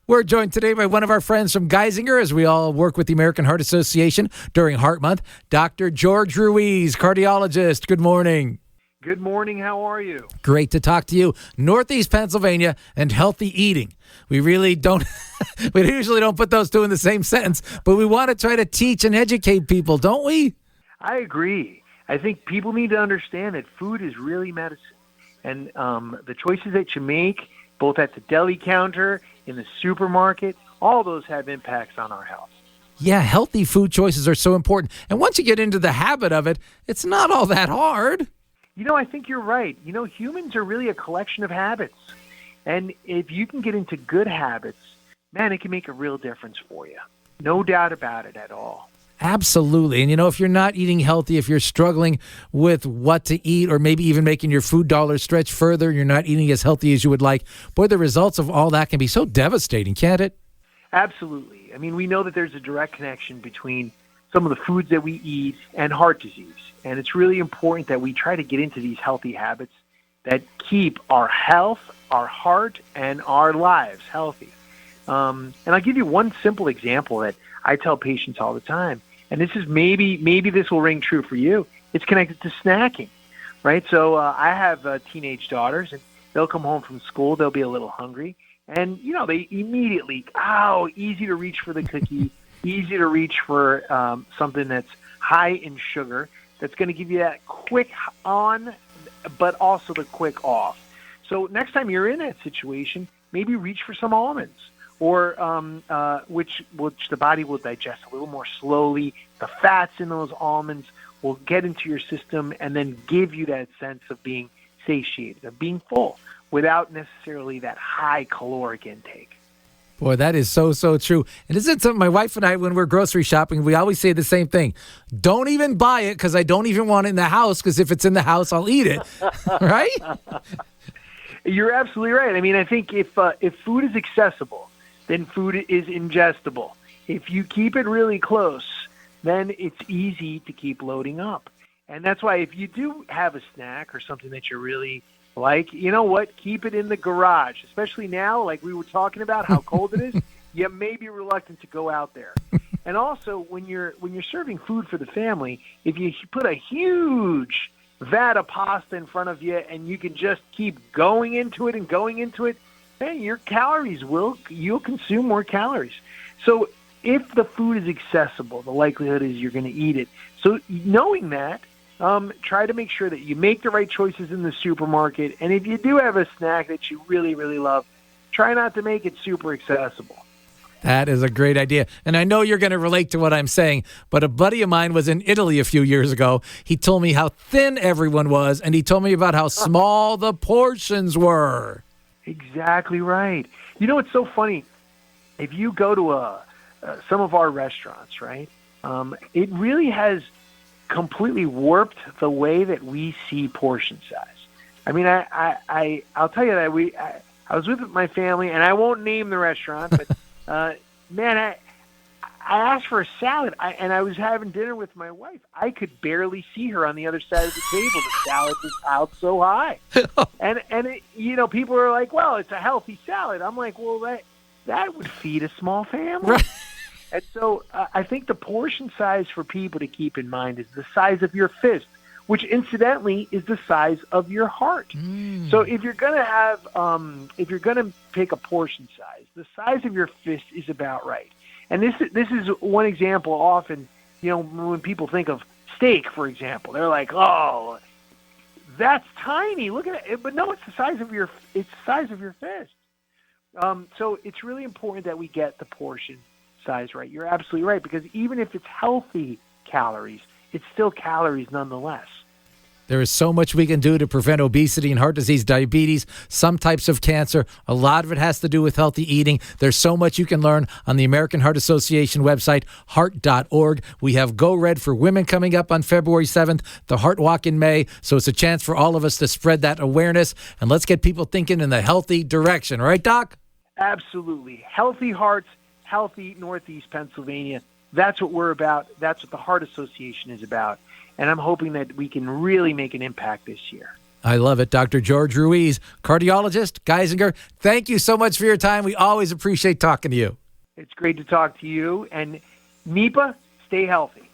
We're joined today by one of our friends from Gesinger as we all work with the American Heart Association during Heart Month, Dr. George Ruiz, cardiologist. Good morning. Good morning. How are you? Great to talk to you. Northeast Pennsylvania and healthy eating. We really don't, we usually don't put those two in the same sentence, but we want to try to teach and educate people, don't we? I agree. I think people need to understand that food is really medicine. And the choices that you make, both at the deli counter, in the supermarket, all those have impacts on our health. Yeah, healthy food choices are so important. And once you get into the habit of it, it's not all that hard. I think you're right. Humans are really a collection of habits. And if you can get into good habits, man, it can make a real difference for you. No doubt about it at all. Absolutely. And, if you're not eating healthy, if you're struggling with what to eat or maybe even making your food dollars stretch further, you're not eating as healthy as you would like, boy, the results of all that can be so devastating, can't it? Absolutely. I mean, we know that there's a direct connection between some of the foods that we eat and heart disease. And it's really important that we try to get into these healthy habits that keep our health, our heart, and our lives healthy. And I'll give you one simple example that I tell patients all the time. And this is maybe this will ring true for you. It's connected to snacking, right? So I have teenage daughters, and they'll come home from school. They'll be a little hungry. And, they immediately, easy to reach for the cookie, easy to reach for something that's high in sugar, that's going to give you that quick on, but also the quick off. So next time you're in that situation, maybe reach for some almonds, or which the body will digest a little more slowly. The fats in those almonds will get into your system and then give you that sense of being satiated, of being full, without necessarily that high caloric intake. Boy, that is so, so true. And isn't it something my wife and I, when we're grocery shopping, we always say the same thing. Don't even buy it because I don't even want it in the house, because if it's in the house, I'll eat it. Right? You're absolutely right. I mean, I think if food is accessible, then food is ingestible. If you keep it really close, then it's easy to keep loading up. And that's why if you do have a snack or something that you really like, you know what? Keep it in the garage, especially now, like we were talking about, how cold it is. You may be reluctant to go out there. And also, when you're serving food for the family, if you put a huge vat of pasta in front of you and you can just keep going into it, then your calories you'll consume more calories. So if the food is accessible, the likelihood is you're going to eat it. So knowing that, try to make sure that you make the right choices in the supermarket. And if you do have a snack that you really, really love, try not to make it super accessible. That is a great idea. And I know you're going to relate to what I'm saying, but a buddy of mine was in Italy a few years ago. He told me how thin everyone was, and he told me about how small the portions were. Exactly right. It's so funny. If you go to some of our restaurants, right, it really has completely warped the way that we see portion size. I mean, I'll tell you that I was with my family, and I won't name the restaurant, but man, I asked for a salad, and I was having dinner with my wife. I could barely see her on the other side of the table. The salad was out so high, and it, people are like, "Well, it's a healthy salad." I'm like, "Well, that would feed a small family." Right. And so I think the portion size for people to keep in mind is the size of your fist, which incidentally is the size of your heart. So if you're going to pick a portion size, the size of your fist is about right. And this is one example often, when people think of steak, for example, they're like, "Oh, that's tiny. Look at it." But no, it's the size of your fist. So it's really important that we get the portion size right. You're absolutely right, because even if it's healthy calories, it's still calories nonetheless. There is so much we can do to prevent obesity and heart disease, diabetes, some types of cancer. A lot of it has to do with healthy eating. There's so much you can learn on the American Heart Association website, heart.org. We have Go Red for Women coming up on February 7th, the Heart Walk in May. So it's a chance for all of us to spread that awareness, and let's get people thinking in the healthy direction. Right, Doc? Absolutely. Healthy hearts, healthy Northeast Pennsylvania. That's what we're about. That's what the Heart Association is about. And I'm hoping that we can really make an impact this year. I love it. Dr. George Ruiz, cardiologist, Gesinger, thank you so much for your time. We always appreciate talking to you. It's great to talk to you. And Nipa, stay healthy.